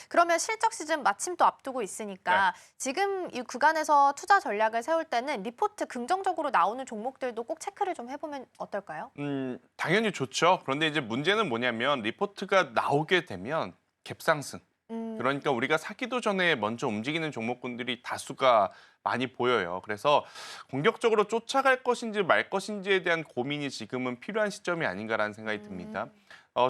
그러면 실적 시즌 마침 또 앞두고 있으니까 지금 이 구간에서 투자 전략을 세울 때는 리포트 긍정적으로 나오는 종목들도 꼭 체크를 좀 해보면 어떨까요? 당연히 좋죠. 그런데 이제 문제는 뭐냐면 리포트가 나오게 되면 갭상승. 음, 그러니까 우리가 사기도 전에 먼저 움직이는 종목군들이 다수가 많이 보여요. 그래서 공격적으로 쫓아갈 것인지 말 것인지에 대한 고민이 지금은 필요한 시점이 아닌가라는 생각이 듭니다.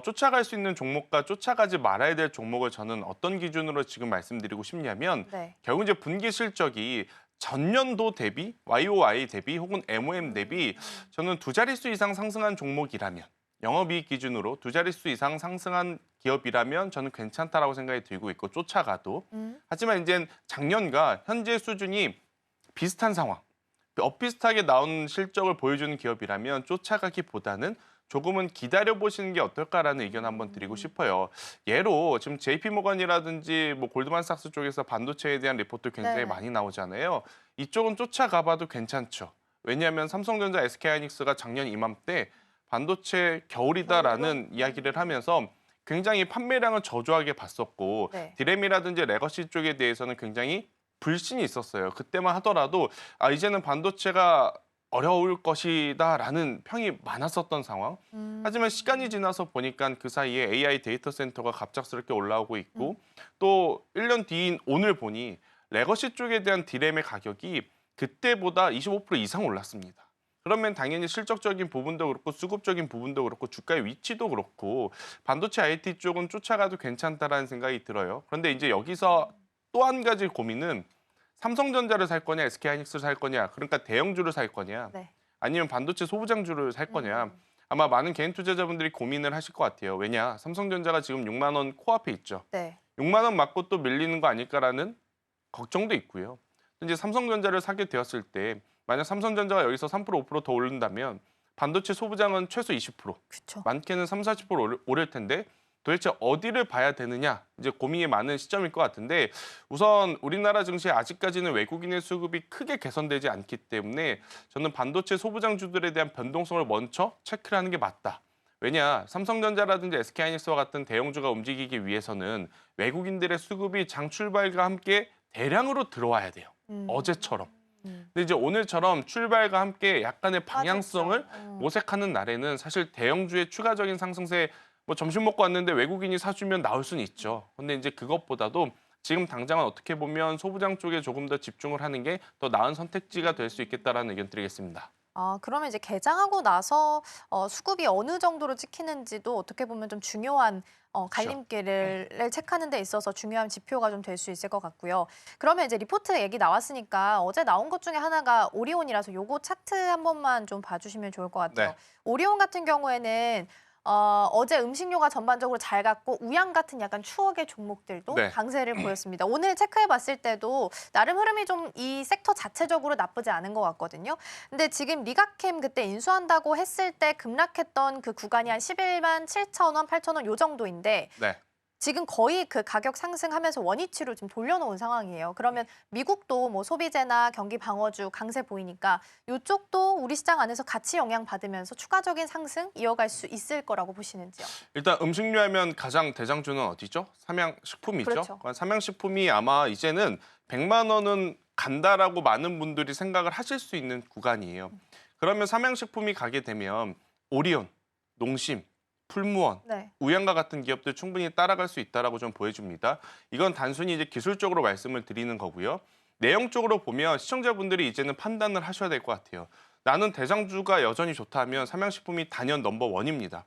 쫓아갈 수 있는 종목과 쫓아가지 말아야 될 종목을 저는 어떤 기준으로 지금 말씀드리고 싶냐면 네. 결국 이제 분기 실적이 전년도 대비, YOY 대비 혹은 MOM 대비 저는 두 자릿수 이상 상승한 종목이라면 영업이익 기준으로 두 자릿수 이상 상승한 기업이라면 저는 괜찮다라고 생각이 들고 있고 쫓아가도 하지만 이제 작년과 현재 수준이 비슷한 상황, 엇비슷하게 나온 실적을 보여주는 기업이라면 쫓아가기보다는 조금은 기다려보시는 게 어떨까라는 의견 한번 드리고 싶어요. 예로 지금 JP모건이라든지 뭐 골드만삭스 쪽에서 반도체에 대한 리포트 굉장히 네네. 많이 나오잖아요. 이쪽은 쫓아가봐도 괜찮죠. 왜냐하면 삼성전자, SK하이닉스가 작년 이맘때 반도체 겨울이다라는 이야기를 하면서 굉장히 판매량을 저조하게 봤었고 네. 디램이라든지 레거시 쪽에 대해서는 굉장히 불신이 있었어요. 그때만 하더라도 이제는 반도체가 어려울 것이다라는 평이 많았었던 상황. 하지만 시간이 지나서 보니까 그 사이에 AI 데이터 센터가 갑작스럽게 올라오고 있고 또 1년 뒤인 오늘 보니 레거시 쪽에 대한 디램의 가격이 그때보다 25% 이상 올랐습니다. 그러면 당연히 실적적인 부분도 그렇고 수급적인 부분도 그렇고 주가의 위치도 그렇고 반도체 IT 쪽은 쫓아가도 괜찮다라는 생각이 들어요. 그런데 이제 여기서 또 한 가지 고민은 삼성전자를 살 거냐, SK하이닉스를 살 거냐, 그러니까 대형주를 살 거냐, 네. 아니면 반도체 소부장주를 살 거냐. 아마 많은 개인 투자자분들이 고민을 하실 것 같아요. 왜냐, 삼성전자가 지금 6만 원 코앞에 있죠. 네. 6만 원 맞고 또 밀리는 거 아닐까라는 걱정도 있고요. 이제 삼성전자를 사게 되었을 때 만약 삼성전자가 여기서 3% 5%더 오른다면 반도체 소부장은 최소 20%, 그쵸. 많게는 3, 40% 오를 텐데 도대체 어디를 봐야 되느냐 이제 고민이 많은 시점일 것 같은데 우선 우리나라 증시에 아직까지는 외국인의 수급이 크게 개선되지 않기 때문에 저는 반도체 소부장주들에 대한 변동성을 먼저 체크를 하는 게 맞다. 왜냐, 삼성전자라든지 SK하이닉스와 같은 대형주가 움직이기 위해서는 외국인들의 수급이 장 출발과 함께 대량으로 들어와야 돼요. 음. 어제처럼. 음. 근데 이제 오늘처럼 출발과 함께 약간의 방향성을 빠졌죠. 모색하는 날에는 사실 대형주의 추가적인 상승세 뭐 점심 먹고 왔는데 외국인이 사주면 나올 수는 있죠. 근데 이제 그것보다도 지금 당장은 어떻게 보면 소부장 쪽에 조금 더 집중을 하는 게 더 나은 선택지가 될 수 있겠다라는 의견 드리겠습니다. 아, 그러면 이제 개장하고 나서 수급이 어느 정도로 찍히는지도 어떻게 보면 좀 중요한 그렇죠. 갈림길을 체크하는 데 있어서 중요한 지표가 좀 될 수 있을 것 같고요. 그러면 이제 리포트 얘기 나왔으니까 어제 나온 것 중에 하나가 오리온이라서 요거 차트 한 번만 좀 봐주시면 좋을 것 같아요. 네. 오리온 같은 경우에는 어제 음식료가 전반적으로 잘 갔고 우양 같은 약간 추억의 종목들도 네. 강세를 보였습니다. 오늘 체크해봤을 때도 나름 흐름이 좀 이 섹터 자체적으로 나쁘지 않은 것 같거든요. 근데 지금 리가캠 그때 인수한다고 했을 때 급락했던 그 구간이 한 11만 7천 원, 8천 원 요 정도인데 네. 지금 거의 그 가격 상승하면서 원위치로 지금 돌려놓은 상황이에요. 그러면 미국도 뭐 소비재나 경기 방어주 강세 보이니까 이쪽도 우리 시장 안에서 같이 영향받으면서 추가적인 상승 이어갈 수 있을 거라고 보시는지요? 일단 음식료 하면 가장 대장주는 어디죠? 삼양식품이죠. 그렇죠. 그러니까 삼양식품이 아마 이제는 100만 원은 간다라고 많은 분들이 생각을 하실 수 있는 구간이에요. 그러면 삼양식품이 가게 되면 오리온, 농심, 풀무원, 네. 우양과 같은 기업들 충분히 따라갈 수 있다라고 좀 보여줍니다. 이건 단순히 이제 기술적으로 말씀을 드리는 거고요. 내용적으로 보면 시청자분들이 이제는 판단을 하셔야 될 것 같아요. 나는 대장주가 여전히 좋다면 삼양식품이 단연 넘버원입니다.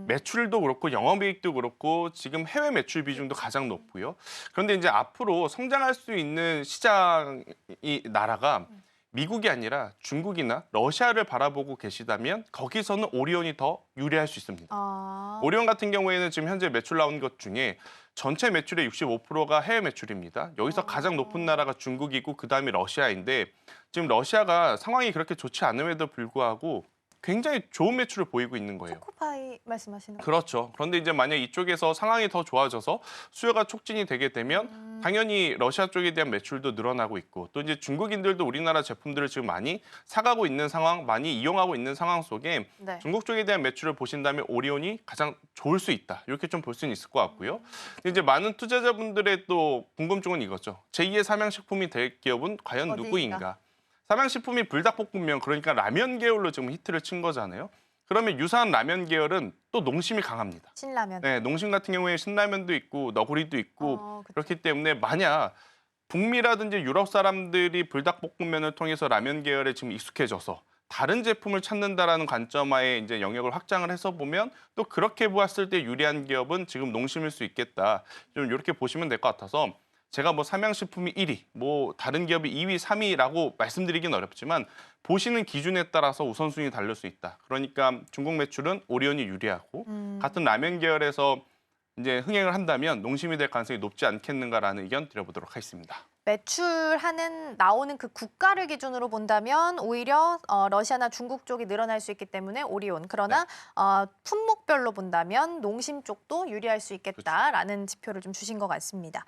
매출도 그렇고 영업이익도 그렇고 지금 해외 매출 비중도 가장 높고요. 그런데 이제 앞으로 성장할 수 있는 시장이 나라가 미국이 아니라 중국이나 러시아를 바라보고 계시다면 거기서는 오리온이 더 유리할 수 있습니다. 아, 오리온 같은 경우에는 지금 현재 매출 나온 것 중에 전체 매출의 65%가 해외 매출입니다. 여기서 가장 높은 나라가 중국이고 그다음이 러시아인데 지금 러시아가 상황이 그렇게 좋지 않음에도 불구하고 굉장히 좋은 매출을 보이고 있는 거예요. 초코파이 말씀하시는 거? 그렇죠. 그런데 이제 만약 이쪽에서 상황이 더 좋아져서 수요가 촉진이 되게 되면 당연히 러시아 쪽에 대한 매출도 늘어나고 있고 또 이제 중국인들도 우리나라 제품들을 지금 많이 사가고 있는 상황, 많이 이용하고 있는 상황 속에 네. 중국 쪽에 대한 매출을 보신다면 오리온이 가장 좋을 수 있다. 이렇게 좀 볼 수는 있을 것 같고요. 근데 이제 많은 투자자분들의 또 궁금증은 이거죠. 제2의 삼양식품이 될 기업은 과연 어디인가? 누구인가? 삼양식품이 불닭볶음면 그러니까 라면 계열로 지금 히트를 친 거잖아요. 그러면 유사한 라면 계열은 또 농심이 강합니다. 신라면. 네, 농심 같은 경우에 신라면도 있고 너구리도 있고 그쵸. 그렇기 때문에 만약 북미라든지 유럽 사람들이 불닭볶음면을 통해서 라면 계열에 지금 익숙해져서 다른 제품을 찾는다라는 관점하에 이제 영역을 확장을 해서 보면 또 그렇게 보았을 때 유리한 기업은 지금 농심일 수 있겠다. 좀 이렇게 보시면 될 것 같아서 제가 뭐 삼양식품이 1위, 뭐 다른 기업이 2위, 3위라고 말씀드리긴 어렵지만 보시는 기준에 따라서 우선순위 다를 수 있다. 그러니까 중국 매출은 오리온이 유리하고 같은 라면 계열에서 이제 흥행을 한다면 농심이 될 가능성이 높지 않겠는가라는 의견 드려보도록 하겠습니다. 매출하는 나오는 그 국가를 기준으로 본다면 오히려 러시아나 중국 쪽이 늘어날 수 있기 때문에 오리온. 그러나 품목별로 본다면 농심 쪽도 유리할 수 있겠다라는 지표를 좀 주신 것 같습니다.